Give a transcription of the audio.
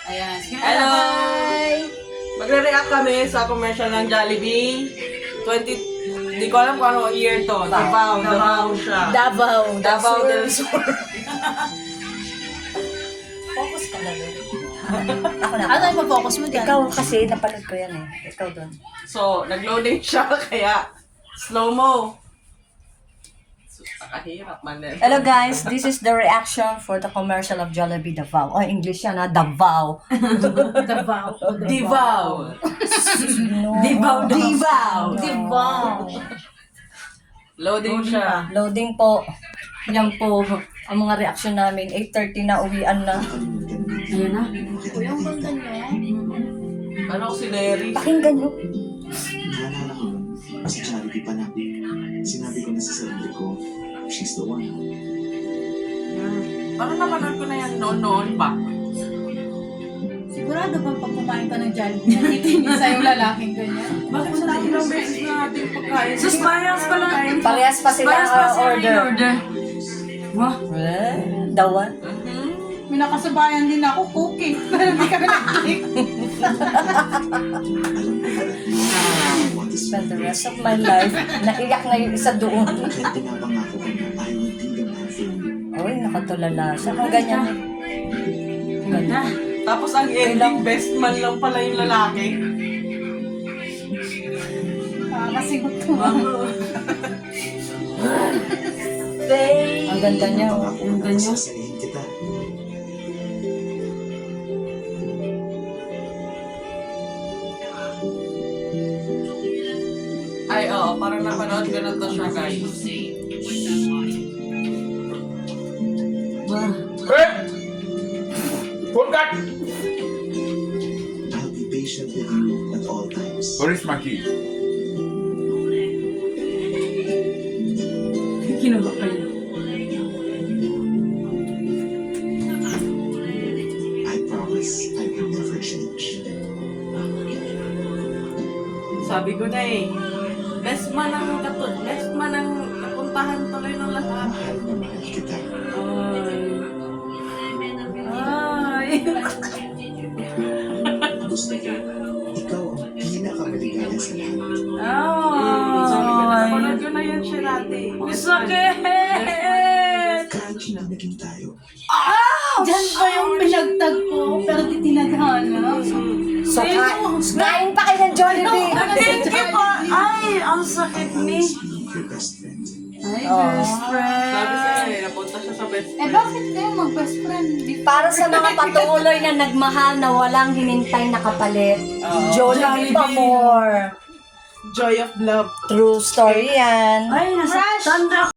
Ayan. Hello! Hi! Magre-react kami sa commercial ng Jollibee. 20... Hindi ko alam kung ano year to. Davao siya. Davao del Sur. Focus ka na doon. Ako na. Ano yung focus mo dyan? Ikaw kasi, napanood ko yan eh. Ikaw doon. So, nag-loading siya kaya slow-mo. Nakahirap man din. Hello guys, this is the reaction for the commercial of Jollibee Davao. Oh, English yan ha, Davao. Davao. Divao. Divao. Davao. Loading siya. Loading po. Yan po ang mga reaction namin. 8:30 na, uwian na. Ayan na. Kuya, ang ganda niya. Ano ko si Larry? Pakinggan nyo. Naalala ko, sa Jollibee pa lang, sinabi ko na sa sarili ko, she's the one. Parang napanood ko na yan noon pa. Sigurado bang pag kumain ka ng Jollibee, natitingin sa'yo lalaking ganyan? Bakit sa dami ng beses na ating pagkain? Sus, parehas pa lang. Parehas pa sila order. Wah. The one? May nakasubayan din ako, cooking. Pero hindi kami nag-click. Alam ko that you want to Spend spend the rest of my life. Naiyak na yung isa doon. Kaya pinapangako ko na I will be the man for you. Uy, nakatulala siya. Kung ganyan. Ganda. Tapos ang ending, best man lang pala yung lalaki. Kakasingot ko. Ang ganda niya. Ang ganda niya. Sasayin kita. Ay, oo. Parang napanood ko na to siya, guys. Full cut! I'll be patient with you at all times. Where is my key? Kinuha pa yun. I promise I will never change. Sabi ko na eh. Best man ang napuntahan tuloy ng lahat. Mahal na mahal kita. Ay. Gusto ko, ikaw ang pinakamaligaya sa lahat. Sabi ko na, napanood ko na yan siya dati. Ang sakit! Kahit hindi naging tayo. Diyan ba yung pinagtagpo pero di tinadhana? So, kain pa kayo ng Jollibee. Thank you po! Ay, ang sakit ni. Promise me your best friend. Ay, Oh. best friend. Sabi sa'yo eh, napunta siya sa best Eh, friend. bakit kayo mag-best friend? Para sa mga patuloy na nagmahal na walang hinintay na kapalit. Jollibee pa more. Joy of love. True story yan. Ay, nasaktan na